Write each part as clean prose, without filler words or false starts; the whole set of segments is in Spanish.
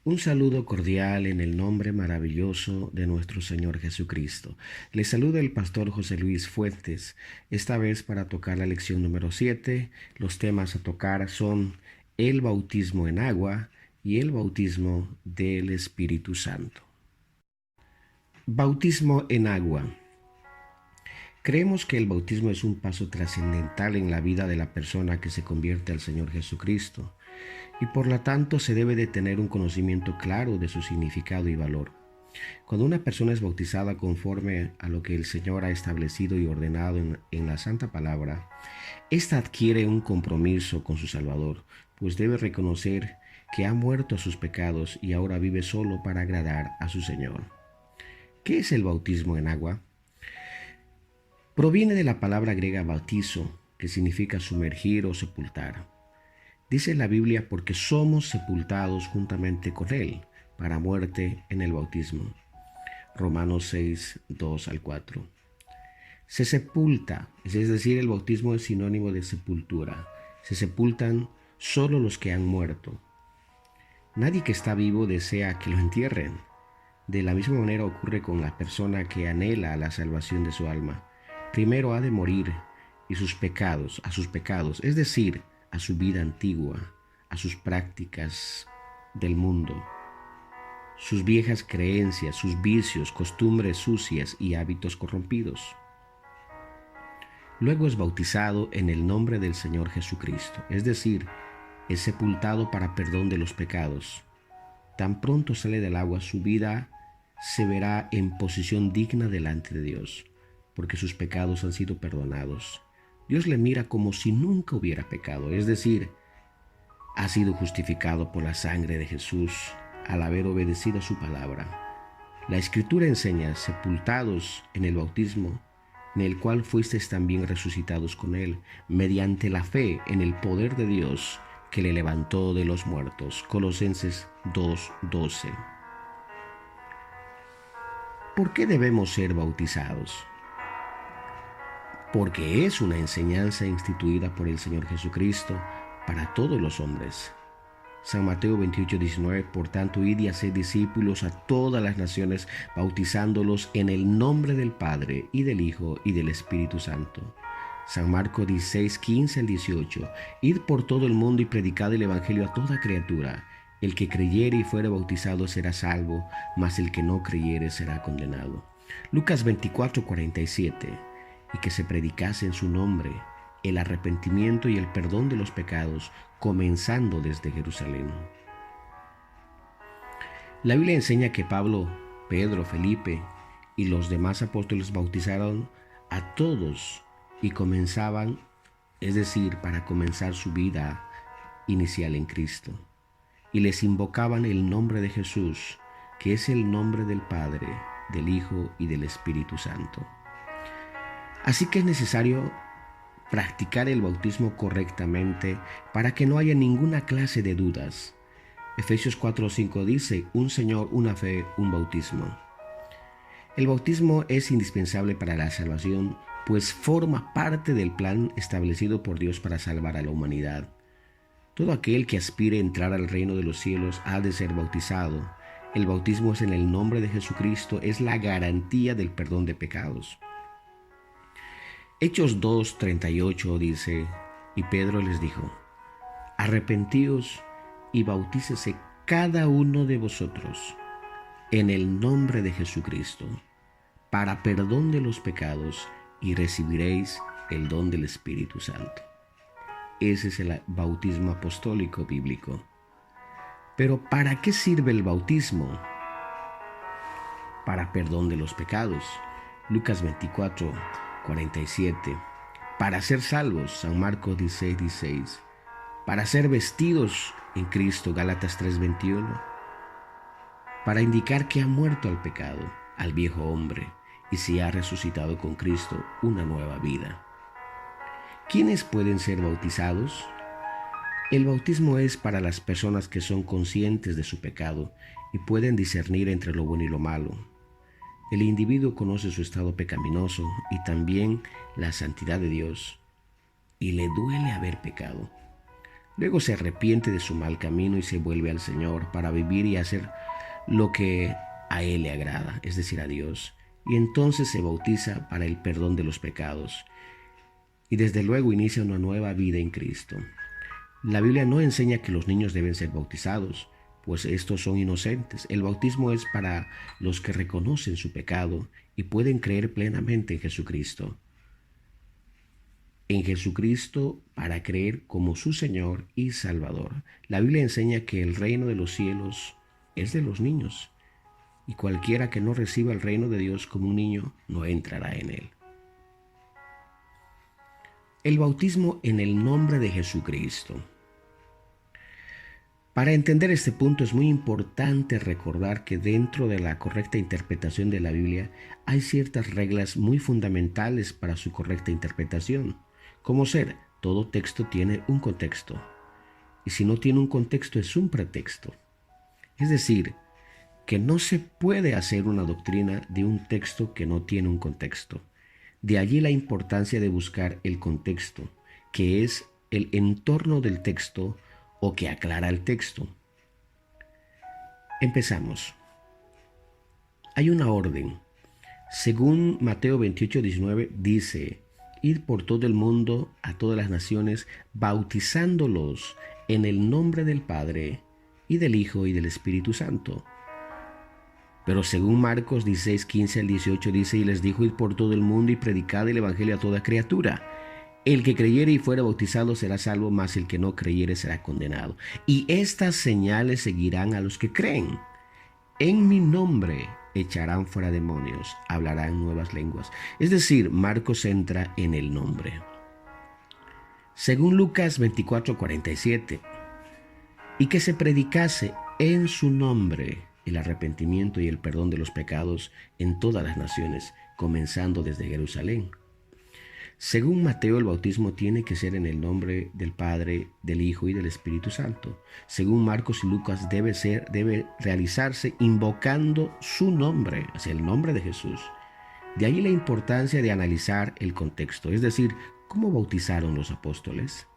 Un saludo cordial en el nombre maravilloso de nuestro Señor Jesucristo. Les saluda el pastor José Luis Fuentes, esta vez para tocar la lección número 7. Los temas a tocar son el bautismo en agua y el bautismo del Espíritu Santo. Bautismo en agua. Creemos que el bautismo es un paso trascendental en la vida de la persona que se convierte al Señor Jesucristo y por lo tanto se debe de tener un conocimiento claro de su significado y valor. Cuando una persona es bautizada conforme a lo que el Señor ha establecido y ordenado en la Santa Palabra, ésta adquiere un compromiso con su Salvador, pues debe reconocer que ha muerto a sus pecados y ahora vive solo para agradar a su Señor. ¿Qué es el bautismo en agua? Proviene de la palabra griega bautizo, que significa sumergir o sepultar. Dice la Biblia porque somos sepultados juntamente con Él para muerte en el bautismo. Romanos 6, 2 al 4. Se sepulta, es decir, el bautismo es sinónimo de sepultura. Se sepultan solo los que han muerto. Nadie que está vivo desea que lo entierren. De la misma manera ocurre con la persona que anhela la salvación de su alma. Primero ha de morir y a sus pecados, es decir, a su vida antigua, a sus prácticas del mundo, sus viejas creencias, sus vicios, costumbres sucias y hábitos corrompidos. Luego es bautizado en el nombre del Señor Jesucristo, es decir, es sepultado para perdón de los pecados. Tan pronto sale del agua, su vida se verá en posición digna delante de Dios, porque sus pecados han sido perdonados. Dios le mira como si nunca hubiera pecado, es decir, ha sido justificado por la sangre de Jesús al haber obedecido su palabra. La Escritura enseña, sepultados en el bautismo, en el cual fuisteis también resucitados con Él, mediante la fe en el poder de Dios que le levantó de los muertos. Colosenses 2:12. ¿Por qué debemos ser bautizados? Porque es una enseñanza instituida por el Señor Jesucristo para todos los hombres. San Mateo 28:19, por tanto, id y haced discípulos a todas las naciones, bautizándolos en el nombre del Padre, y del Hijo, y del Espíritu Santo. San Marcos 16:15 al 18, id por todo el mundo y predicad el Evangelio a toda criatura. El que creyere y fuere bautizado será salvo, mas el que no creyere será condenado. Lucas 24:47, y que se predicase en su nombre el arrepentimiento y el perdón de los pecados, comenzando desde Jerusalén. La Biblia enseña que Pablo, Pedro, Felipe y los demás apóstoles bautizaron a todos y comenzaban, es decir, para comenzar su vida inicial en Cristo. Y les invocaban el nombre de Jesús, que es el nombre del Padre, del Hijo y del Espíritu Santo. Así que es necesario practicar el bautismo correctamente para que no haya ninguna clase de dudas. Efesios 4:5 dice, un Señor, una fe, un bautismo. El bautismo es indispensable para la salvación, pues forma parte del plan establecido por Dios para salvar a la humanidad. Todo aquel que aspire a entrar al reino de los cielos ha de ser bautizado. El bautismo es en el nombre de Jesucristo, es la garantía del perdón de pecados. Hechos 2:38 dice, y Pedro les dijo, arrepentíos y bautícese cada uno de vosotros en el nombre de Jesucristo, para perdón de los pecados, y recibiréis el don del Espíritu Santo. Ese es el bautismo apostólico bíblico. Pero ¿para qué sirve el bautismo? Para perdón de los pecados. Lucas 24:47. Para ser salvos. San Marcos 16:16. Para ser vestidos en Cristo. Gálatas 3:21. Para indicar que ha muerto al pecado, al viejo hombre, y se ha resucitado con Cristo una nueva vida. ¿Quiénes pueden ser bautizados? El bautismo es para las personas que son conscientes de su pecado y pueden discernir entre lo bueno y lo malo. El individuo conoce su estado pecaminoso y también la santidad de Dios, y le duele haber pecado. Luego se arrepiente de su mal camino y se vuelve al Señor para vivir y hacer lo que a Él le agrada, es decir, a Dios. Y entonces se bautiza para el perdón de los pecados. Y desde luego inicia una nueva vida en Cristo. La Biblia no enseña que los niños deben ser bautizados, pues estos son inocentes. El bautismo es para los que reconocen su pecado y pueden creer plenamente en Jesucristo. En Jesucristo para creer como su Señor y Salvador. La Biblia enseña que el reino de los cielos es de los niños, y cualquiera que no reciba el reino de Dios como un niño no entrará en él. El bautismo en el nombre de Jesucristo. Para entender este punto es muy importante recordar que dentro de la correcta interpretación de la Biblia hay ciertas reglas muy fundamentales para su correcta interpretación. Como ser, todo texto tiene un contexto, y si no tiene un contexto es un pretexto. Es decir, que no se puede hacer una doctrina de un texto que no tiene un contexto. De allí la importancia de buscar el contexto, que es el entorno del texto o que aclara el texto. Empezamos. Hay una orden. Según Mateo 28:19 dice: id por todo el mundo a todas las naciones, bautizándolos en el nombre del Padre y del Hijo y del Espíritu Santo. Pero según Marcos 16:15-18 dice: y les dijo: id por todo el mundo y predicad el evangelio a toda criatura. El que creyere y fuere bautizado será salvo, mas el que no creyere será condenado. Y estas señales seguirán a los que creen. En mi nombre echarán fuera demonios, hablarán nuevas lenguas. Es decir, Marcos entra en el nombre. Según Lucas 24:47, y que se predicase en su nombre el arrepentimiento y el perdón de los pecados en todas las naciones, comenzando desde Jerusalén. Según Mateo, el bautismo tiene que ser en el nombre del Padre, del Hijo y del Espíritu Santo. Según Marcos y Lucas, debe realizarse invocando su nombre, o sea, el nombre de Jesús. De ahí la importancia de analizar el contexto, es decir, ¿cómo bautizaron los apóstoles?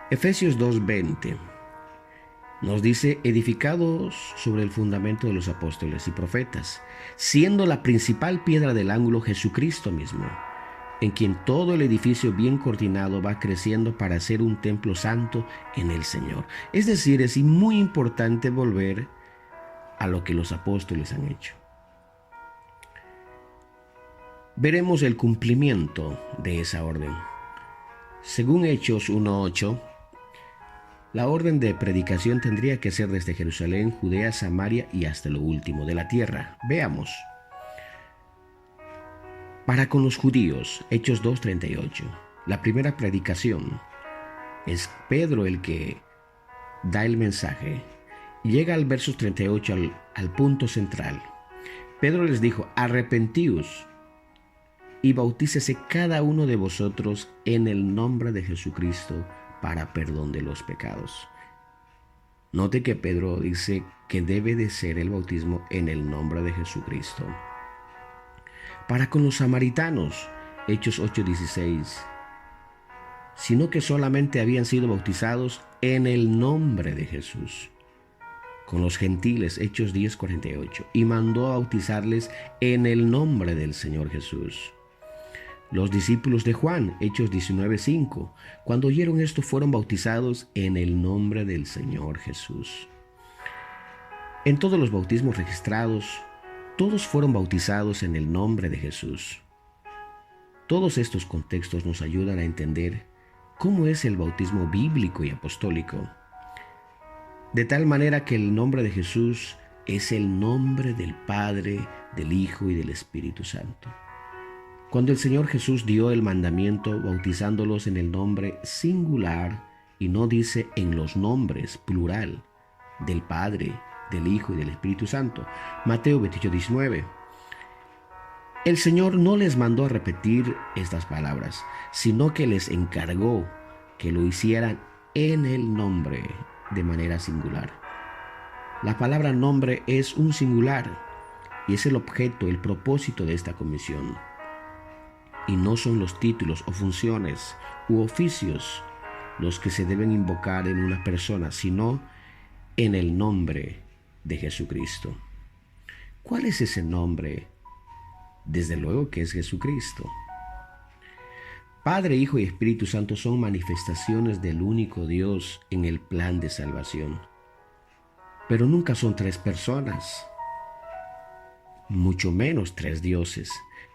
Efesios 2:20 nos dice: edificados sobre el fundamento de los apóstoles y profetas, siendo la principal piedra del ángulo Jesucristo mismo, en quien todo el edificio bien coordinado va creciendo para ser un templo santo en el Señor. Es decir, es muy importante volver a lo que los apóstoles han hecho. Veremos el cumplimiento de esa orden. Según Hechos 1:8, la orden de predicación tendría que ser desde Jerusalén, Judea, Samaria y hasta lo último de la tierra. Veamos. Para con los judíos, Hechos 2:38, la primera predicación es Pedro el que da el mensaje. Llega al verso 38 al punto central. Pedro les dijo: arrepentíos y bautícese cada uno de vosotros en el nombre de Jesucristo para perdón de los pecados. Note que Pedro dice que debe de ser el bautismo en el nombre de Jesucristo. Para con los samaritanos, Hechos 8:16, sino que solamente habían sido bautizados en el nombre de Jesús. Con los gentiles, Hechos 10:48, y mandó a bautizarles en el nombre del Señor Jesús. Los discípulos de Juan, Hechos 19:5, cuando oyeron esto fueron bautizados en el nombre del Señor Jesús. En todos los bautismos registrados, todos fueron bautizados en el nombre de Jesús. Todos estos contextos nos ayudan a entender cómo es el bautismo bíblico y apostólico. De tal manera que el nombre de Jesús es el nombre del Padre, del Hijo y del Espíritu Santo. Cuando el Señor Jesús dio el mandamiento bautizándolos en el nombre singular y no dice en los nombres plural del Padre, del Hijo y del Espíritu Santo, Mateo 28:19, el Señor no les mandó a repetir estas palabras, sino que les encargó que lo hicieran en el nombre de manera singular. La palabra nombre es un singular y es el objeto, el propósito de esta comisión. Y no son los títulos o funciones u oficios los que se deben invocar en una persona, sino en el nombre de Jesucristo. ¿Cuál es ese nombre? Desde luego que es Jesucristo. Padre, Hijo y Espíritu Santo son manifestaciones del único Dios en el plan de salvación. Pero nunca son tres personas, mucho menos tres dioses.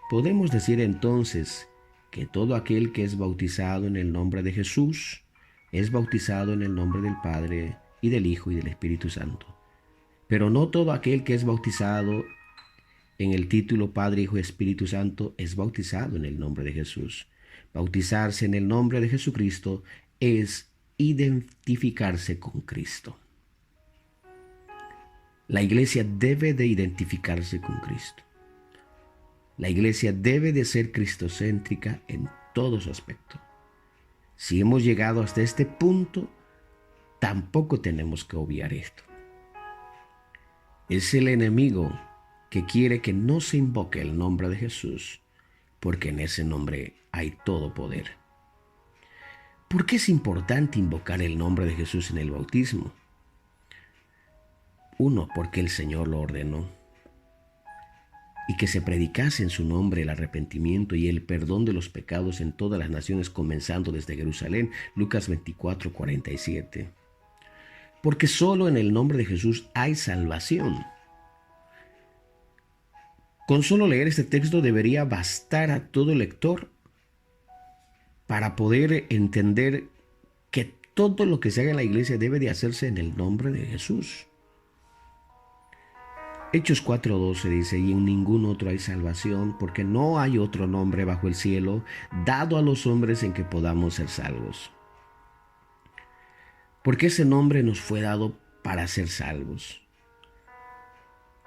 Podemos decir entonces que todo aquel que es bautizado en el nombre de Jesús es bautizado en el nombre del Padre y del Hijo y del Espíritu Santo. Pero no todo aquel que es bautizado en el título Padre, Hijo y Espíritu Santo es bautizado en el nombre de Jesús. Bautizarse en el nombre de Jesucristo es identificarse con Cristo. La iglesia debe de identificarse con Cristo. La iglesia debe de ser cristocéntrica en todo su aspecto. Si hemos llegado hasta este punto, tampoco tenemos que obviar esto. Es el enemigo que quiere que no se invoque el nombre de Jesús, porque en ese nombre hay todo poder. ¿Por qué es importante invocar el nombre de Jesús en el bautismo? Uno, porque el Señor lo ordenó, y que se predicase en su nombre el arrepentimiento y el perdón de los pecados en todas las naciones, comenzando desde Jerusalén. Lucas 24:47. Porque solo en el nombre de Jesús hay salvación. Con solo leer este texto debería bastar a todo lector para poder entender que todo lo que se haga en la iglesia debe de hacerse en el nombre de Jesús. Hechos 4:12 dice: y en ningún otro hay salvación, porque no hay otro nombre bajo el cielo dado a los hombres en que podamos ser salvos. Porque ese nombre nos fue dado para ser salvos.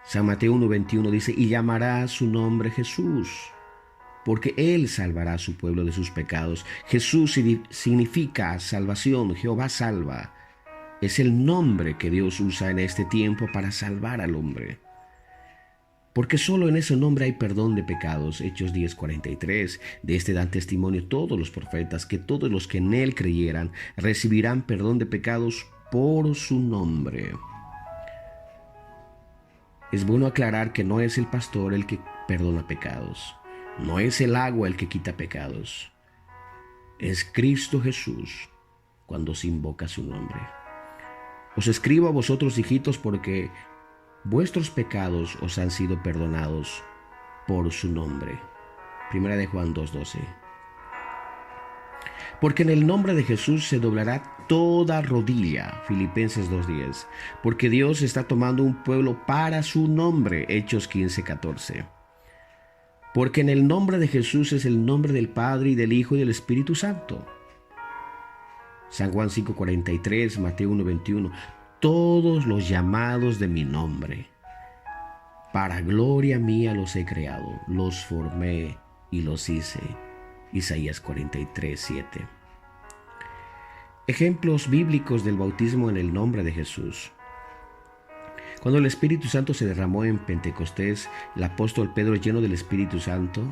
San Mateo 1:21 dice: y llamará a su nombre Jesús, porque Él salvará a su pueblo de sus pecados. Jesús significa salvación, Jehová salva. Es el nombre que Dios usa en este tiempo para salvar al hombre. Porque solo en ese nombre hay perdón de pecados. Hechos 10:43. De este dan testimonio todos los profetas, que todos los que en Él creyeran recibirán perdón de pecados por su nombre. Es bueno aclarar que no es el pastor el que perdona pecados. No es el agua el que quita pecados. Es Cristo Jesús cuando se invoca su nombre. Os escribo a vosotros, hijitos, porque vuestros pecados os han sido perdonados por su nombre. Primera de Juan 2:12. Porque en el nombre de Jesús se doblará toda rodilla. Filipenses 2:10. Porque Dios está tomando un pueblo para su nombre. Hechos 15:14. Porque en el nombre de Jesús es el nombre del Padre y del Hijo y del Espíritu Santo. San Juan 5:43, Mateo 1:21. Todos los llamados de mi nombre, para gloria mía los he creado, los formé y los hice. Isaías 43:7. Ejemplos bíblicos del bautismo en el nombre de Jesús. Cuando el Espíritu Santo se derramó en Pentecostés, el apóstol Pedro, lleno del Espíritu Santo,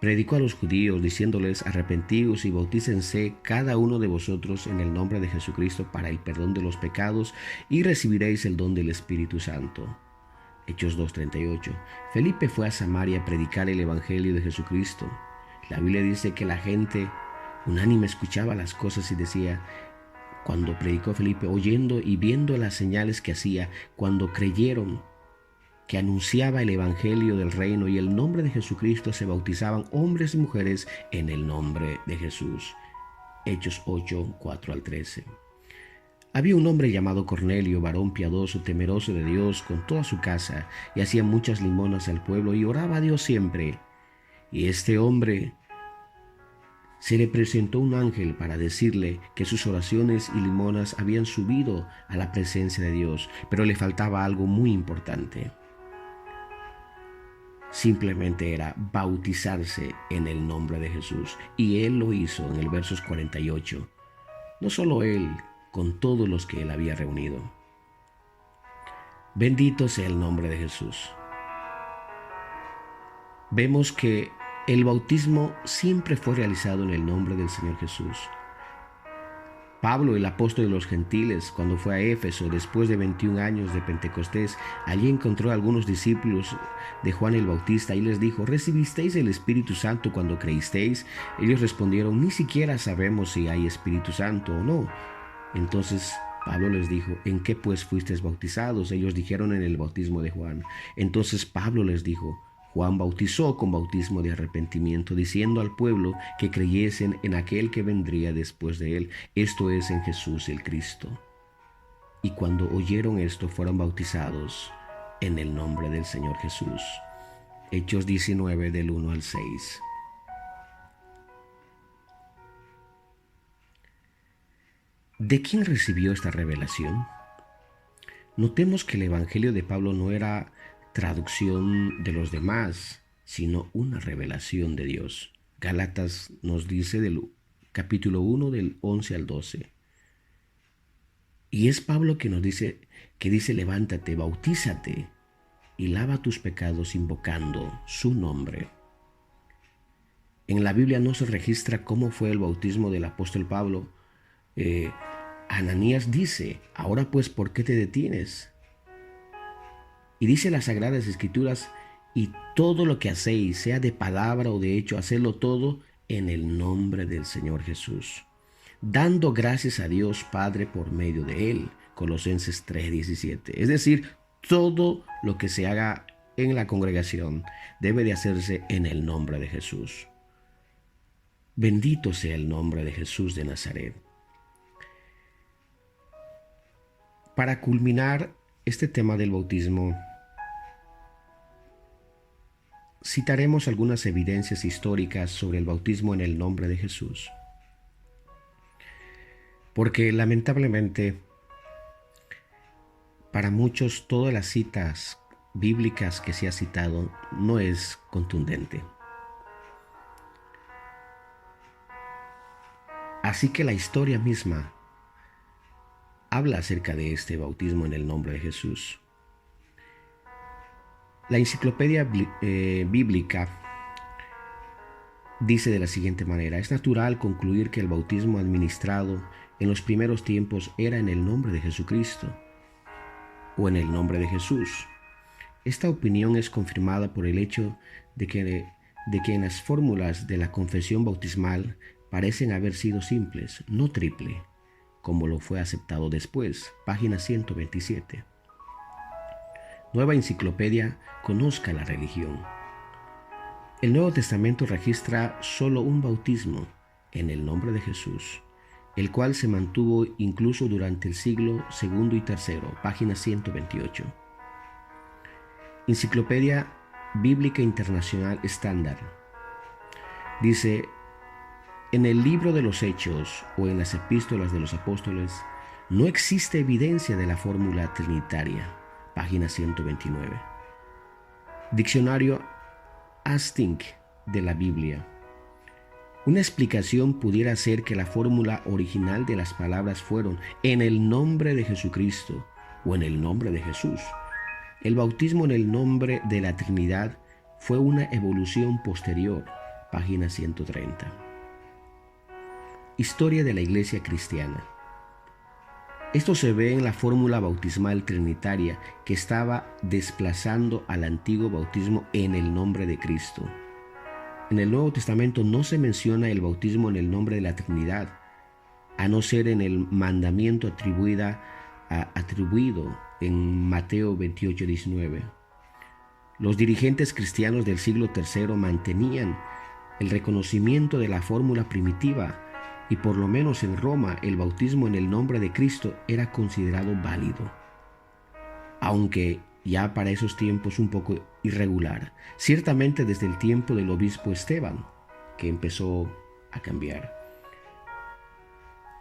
predicó a los judíos diciéndoles: arrepentíos y bautícense cada uno de vosotros en el nombre de Jesucristo para el perdón de los pecados, y recibiréis el don del Espíritu Santo. Hechos 2:38. Felipe fue a Samaria a predicar el evangelio de Jesucristo. La Biblia dice que la gente unánime escuchaba las cosas y decía, cuando predicó Felipe, oyendo y viendo las señales que hacía, cuando creyeron que anunciaba el evangelio del reino y el nombre de Jesucristo, se bautizaban hombres y mujeres en el nombre de Jesús. Hechos 8:4-13. Había un hombre llamado Cornelio, varón piadoso, temeroso de Dios, con toda su casa, y hacía muchas limonas al pueblo y oraba a Dios siempre. Y este hombre se le presentó un ángel para decirle que sus oraciones y limonas habían subido a la presencia de Dios, pero le faltaba algo muy importante. Simplemente era bautizarse en el nombre de Jesús, y él lo hizo en el versos 48. No solo él, con todos los que él había reunido. Bendito sea el nombre de Jesús. Vemos que el bautismo siempre fue realizado en el nombre del Señor Jesús. Pablo, el apóstol de los gentiles, cuando fue a Éfeso después de 21 años de Pentecostés, allí encontró a algunos discípulos de Juan el Bautista y les dijo: ¿recibisteis el Espíritu Santo cuando creísteis? Ellos respondieron: ni siquiera sabemos si hay Espíritu Santo o no. Entonces Pablo les dijo: ¿en qué pues fuisteis bautizados? Ellos dijeron: en el bautismo de Juan. Entonces Pablo les dijo: Juan bautizó con bautismo de arrepentimiento, diciendo al pueblo que creyesen en aquel que vendría después de él, esto es, en Jesús el Cristo. Y cuando oyeron esto, fueron bautizados en el nombre del Señor Jesús. Hechos 19, del 1 al 6. ¿De quién recibió esta revelación? Notemos que el Evangelio de Pablo no era traducción de los demás, sino una revelación de Dios. Gálatas nos dice del capítulo 1 del 11 al 12. Y es Pablo que nos dice, levántate, bautízate y lava tus pecados invocando su nombre. En la Biblia no se registra cómo fue el bautismo del apóstol Pablo. Ananías dice: ahora pues, ¿por qué te detienes? Y dice las Sagradas Escrituras: y todo lo que hacéis, sea de palabra o de hecho, hacedlo todo en el nombre del Señor Jesús, dando gracias a Dios Padre por medio de él. Colosenses 3:17. Es decir, todo lo que se haga en la congregación debe de hacerse en el nombre de Jesús. Bendito sea el nombre de Jesús de Nazaret. Para culminar este tema del bautismo, citaremos algunas evidencias históricas sobre el bautismo en el nombre de Jesús. Porque lamentablemente, para muchos, todas las citas bíblicas que se ha citado no es contundente. Así que la historia misma habla acerca de este bautismo en el nombre de Jesús. La enciclopedia bíblica dice de la siguiente manera: es natural concluir que el bautismo administrado en los primeros tiempos era en el nombre de Jesucristo o en el nombre de Jesús. Esta opinión es confirmada por el hecho de que en las fórmulas de la confesión bautismal parecen haber sido simples, no triple, como lo fue aceptado después. Página 127. Nueva Enciclopedia Conozca la Religión. El Nuevo Testamento registra solo un bautismo en el nombre de Jesús, el cual se mantuvo incluso durante el siglo II y III. Página 128. Enciclopedia Bíblica Internacional Estándar. Dice: en el libro de los Hechos o en las epístolas de los apóstoles no existe evidencia de la fórmula trinitaria. Página 129. Diccionario Hastings de la Biblia. Una explicación pudiera ser que la fórmula original de las palabras fueron en el nombre de Jesucristo o en el nombre de Jesús. El bautismo en el nombre de la Trinidad fue una evolución posterior. Página 130. Historia de la Iglesia Cristiana. Esto se ve en la fórmula bautismal trinitaria que estaba desplazando al antiguo bautismo en el nombre de Cristo. En el Nuevo Testamento no se menciona el bautismo en el nombre de la Trinidad, a no ser en el mandamiento atribuido en Mateo 28:19. Los dirigentes cristianos del siglo III mantenían el reconocimiento de la fórmula primitiva, y por lo menos en Roma el bautismo en el nombre de Cristo era considerado válido, aunque ya para esos tiempos un poco irregular, ciertamente desde el tiempo del obispo Esteban, que empezó a cambiar.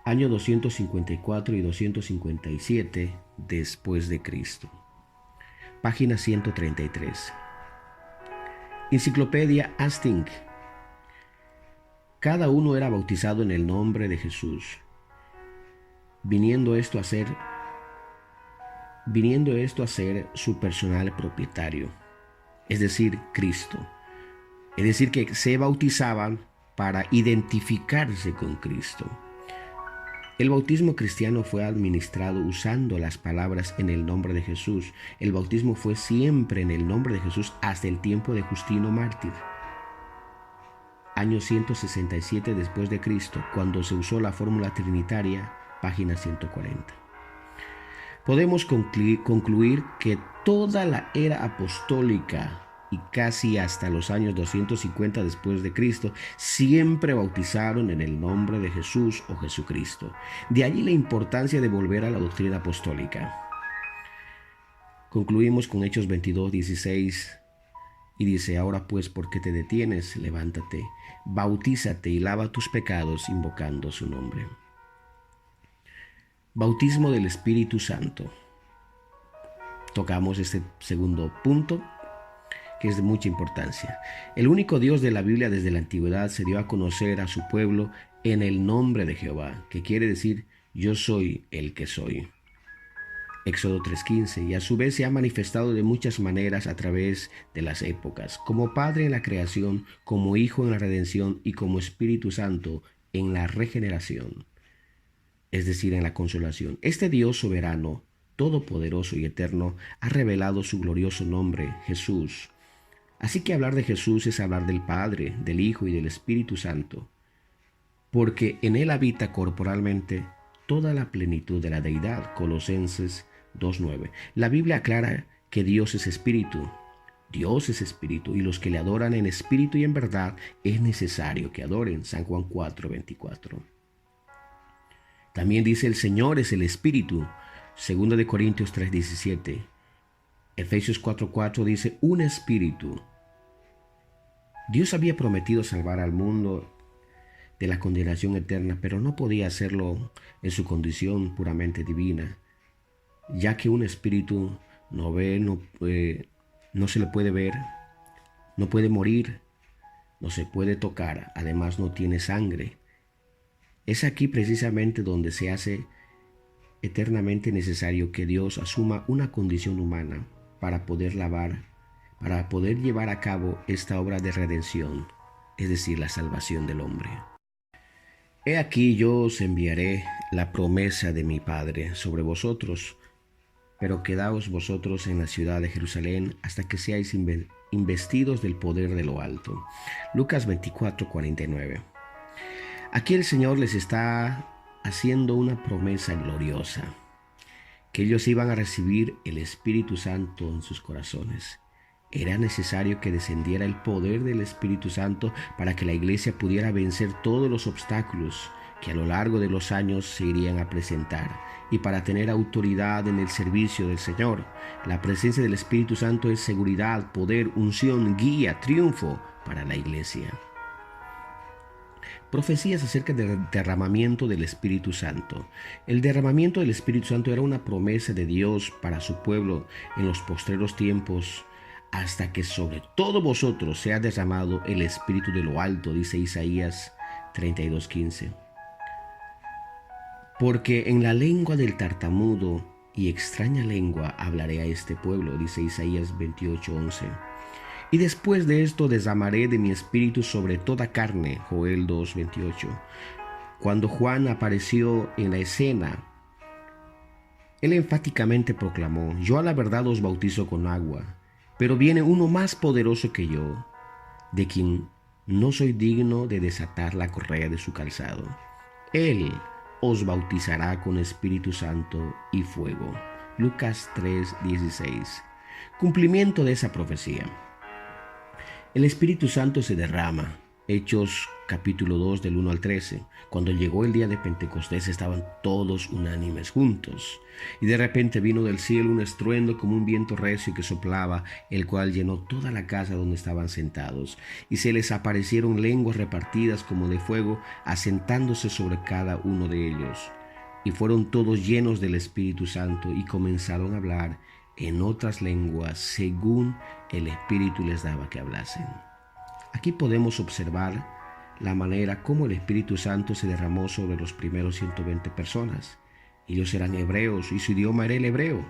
Año 254 y 257 después de Cristo. Página 133. Enciclopedia Hastings. Cada uno era bautizado en el nombre de Jesús, viniendo esto a ser su personal propietario, es decir, Cristo. Es decir, que se bautizaban para identificarse con Cristo. El bautismo cristiano fue administrado usando las palabras en el nombre de Jesús. El bautismo fue siempre en el nombre de Jesús hasta el tiempo de Justino Mártir, año 167 después de Cristo, cuando se usó la fórmula trinitaria, página 140. Podemos concluir que toda la era apostólica y casi hasta los años 250 después de Cristo, siempre bautizaron en el nombre de Jesús o Jesucristo. De allí la importancia de volver a la doctrina apostólica. Concluimos con Hechos 22:16 y dice: ahora pues, ¿por qué te detienes? Levántate, bautízate y lava tus pecados invocando su nombre. Bautismo del Espíritu Santo. Tocamos este segundo punto, que es de mucha importancia. El único Dios de la Biblia desde la antigüedad se dio a conocer a su pueblo en el nombre de Jehová, que quiere decir yo soy el que soy. Éxodo 3:15, y a su vez se ha manifestado de muchas maneras a través de las épocas, como Padre en la creación, como Hijo en la redención y como Espíritu Santo en la regeneración, es decir, en la consolación. Este Dios soberano, todopoderoso y eterno, ha revelado su glorioso nombre, Jesús. Así que hablar de Jesús es hablar del Padre, del Hijo y del Espíritu Santo, porque en él habita corporalmente toda la plenitud de la deidad. Colosenses 2:9. La Biblia aclara que Dios es espíritu. Dios es espíritu, y los que le adoran en espíritu y en verdad es necesario que adoren. San Juan 4:24. También dice: el Señor es el espíritu. 2 Corintios 3:17. Efesios 4:4 dice: un espíritu. Dios había prometido salvar al mundo de la condenación eterna, pero no podía hacerlo en su condición puramente divina, ya que un espíritu no ve, no se le puede ver, no puede morir, no se puede tocar, además no tiene sangre. Es aquí precisamente donde se hace eternamente necesario que Dios asuma una condición humana para poder llevar a cabo esta obra de redención, es decir, la salvación del hombre. He aquí yo os enviaré la promesa de mi Padre sobre vosotros, pero quedaos vosotros en la ciudad de Jerusalén hasta que seáis investidos del poder de lo alto. Lucas 24:49. Aquí el Señor les está haciendo una promesa gloriosa, que ellos iban a recibir el Espíritu Santo en sus corazones. Era necesario que descendiera el poder del Espíritu Santo para que la iglesia pudiera vencer todos los obstáculos que a lo largo de los años se irían a presentar, y para tener autoridad en el servicio del Señor. La presencia del Espíritu Santo es seguridad, poder, unción, guía, triunfo para la iglesia. Profecías acerca del derramamiento del Espíritu Santo. El derramamiento del Espíritu Santo era una promesa de Dios para su pueblo en los postreros tiempos, hasta que sobre todo vosotros sea derramado el Espíritu de lo alto, dice Isaías 32:15. Porque en la lengua del tartamudo y extraña lengua hablaré a este pueblo, dice Isaías 28:11. Y después de esto derramaré de mi espíritu sobre toda carne, Joel 2:28. Cuando Juan apareció en la escena, él enfáticamente proclamó: yo a la verdad os bautizo con agua, pero viene uno más poderoso que yo, de quien no soy digno de desatar la correa de su calzado. Él os bautizará con Espíritu Santo y fuego. Lucas 3:16. Cumplimiento de esa profecía. El Espíritu Santo se derrama. Hechos capítulo 2 del 1 al 13. Cuando llegó el día de Pentecostés estaban todos unánimes juntos. Y de repente vino del cielo un estruendo como un viento recio que soplaba, el cual llenó toda la casa donde estaban sentados. Y se les aparecieron lenguas repartidas como de fuego, asentándose sobre cada uno de ellos. Y fueron todos llenos del Espíritu Santo y comenzaron a hablar en otras lenguas según el Espíritu les daba que hablasen. Aquí podemos observar la manera como el Espíritu Santo se derramó sobre los primeros 120 personas. Ellos eran hebreos y su idioma era el hebreo.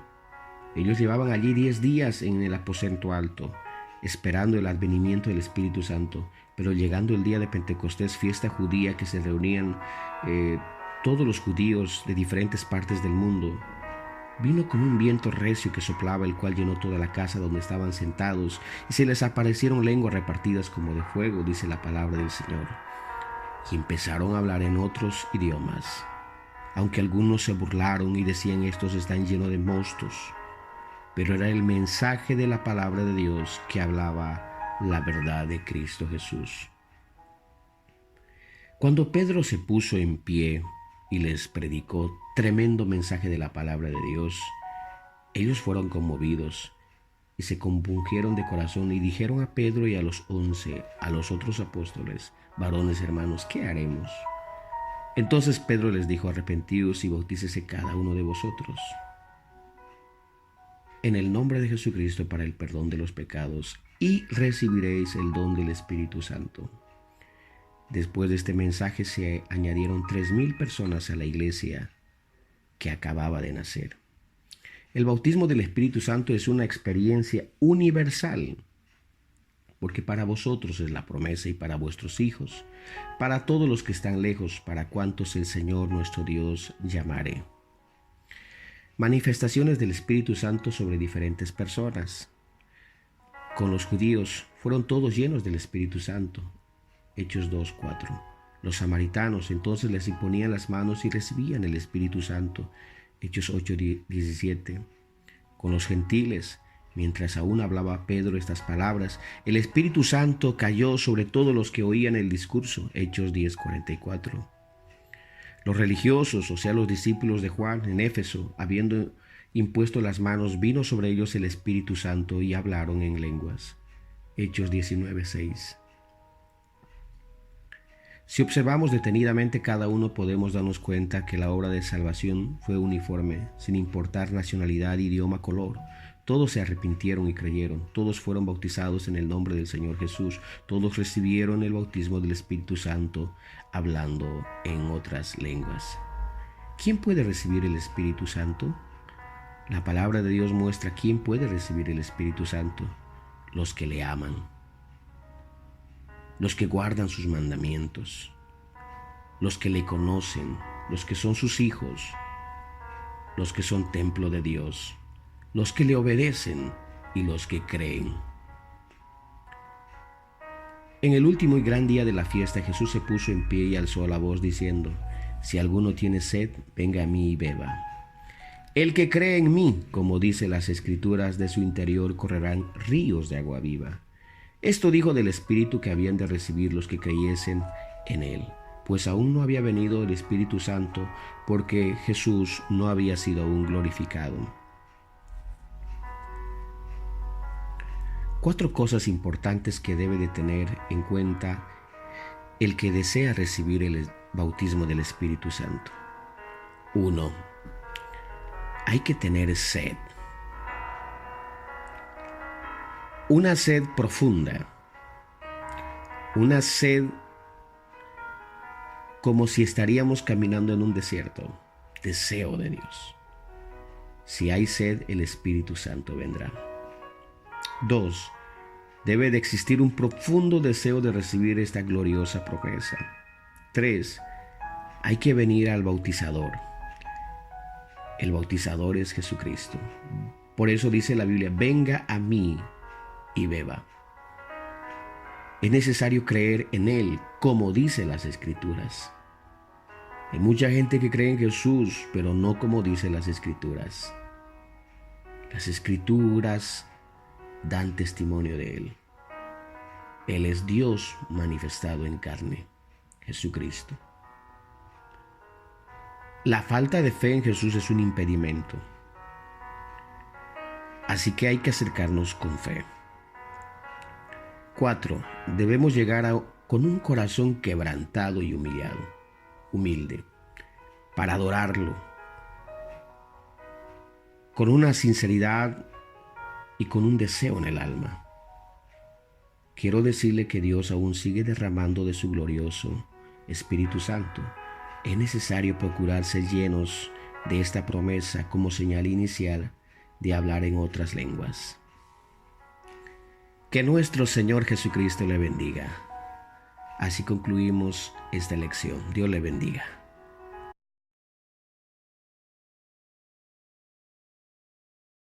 Ellos llevaban allí 10 días en el aposento alto, esperando el advenimiento del Espíritu Santo. Pero llegando el día de Pentecostés, fiesta judía que se reunían todos los judíos de diferentes partes del mundo, vino como un viento recio que soplaba, el cual llenó toda la casa donde estaban sentados, y se les aparecieron lenguas repartidas como de fuego, dice la palabra del Señor. Y empezaron a hablar en otros idiomas, aunque algunos se burlaron y decían: estos están llenos de mostos. Pero era el mensaje de la palabra de Dios que hablaba la verdad de Cristo Jesús. Cuando Pedro se puso en pie y les predicó tremendo mensaje de la palabra de Dios, ellos fueron conmovidos y se compungieron de corazón y dijeron a Pedro y a los 11, a los otros apóstoles: varones hermanos, ¿qué haremos? Entonces Pedro les dijo: arrepentíos y bautícese cada uno de vosotros en el nombre de Jesucristo para el perdón de los pecados, y recibiréis el don del Espíritu Santo. Después de este mensaje se añadieron 3,000 personas a la iglesia que acababa de nacer. El bautismo del Espíritu Santo es una experiencia universal, porque para vosotros es la promesa y para vuestros hijos, para todos los que están lejos, para cuantos el Señor nuestro Dios llamare. Manifestaciones del Espíritu Santo sobre diferentes personas. Con los judíos fueron todos llenos del Espíritu Santo. Hechos 2:4. Los samaritanos entonces les imponían las manos y recibían el Espíritu Santo. Hechos 8:17. Con los gentiles, mientras aún hablaba Pedro estas palabras, el Espíritu Santo cayó sobre todos los que oían el discurso. Hechos 10:44. Los religiosos, o sea, los discípulos de Juan en Éfeso, habiendo impuesto las manos, vino sobre ellos el Espíritu Santo y hablaron en lenguas. Hechos 19:6. Si observamos detenidamente cada uno, podemos darnos cuenta que la obra de salvación fue uniforme, sin importar nacionalidad, idioma, color. Todos se arrepintieron y creyeron, todos fueron bautizados en el nombre del Señor Jesús, todos recibieron el bautismo del Espíritu Santo, hablando en otras lenguas. ¿Quién puede recibir el Espíritu Santo? La palabra de Dios muestra quién puede recibir el Espíritu Santo: los que le aman, los que guardan sus mandamientos, los que le conocen, los que son sus hijos, los que son templo de Dios, los que le obedecen y los que creen. En el último y gran día de la fiesta, Jesús se puso en pie y alzó la voz diciendo: si alguno tiene sed, venga a mí y beba. El que cree en mí, como dice las Escrituras, de su interior correrán ríos de agua viva. Esto dijo del Espíritu que habían de recibir los que creyesen en él, pues aún no había venido el Espíritu Santo, porque Jesús no había sido aún glorificado. 4 cosas importantes que debe de tener en cuenta el que desea recibir el bautismo del Espíritu Santo. 1. Hay que tener sed. Una sed profunda, una sed como si estaríamos caminando en un desierto. Deseo de Dios. Si hay sed, el Espíritu Santo vendrá. 2. Debe de existir un profundo deseo de recibir esta gloriosa promesa. 3. Hay que venir al bautizador. El bautizador es Jesucristo. Por eso dice la Biblia: venga a mí y beba. Es necesario creer en Él, como dice las Escrituras. Hay mucha gente que cree en Jesús, pero no como dice las Escrituras. Las Escrituras dan testimonio de Él. Él es Dios manifestado en carne, Jesucristo. La falta de fe en Jesús es un impedimento. Así que hay que acercarnos con fe. 4. Debemos llegar con un corazón quebrantado y humilde, para adorarlo, con una sinceridad y con un deseo en el alma. Quiero decirle que Dios aún sigue derramando de su glorioso Espíritu Santo. Es necesario procurar ser llenos de esta promesa como señal inicial de hablar en otras lenguas. Que nuestro Señor Jesucristo le bendiga. Así concluimos esta lección. Dios le bendiga.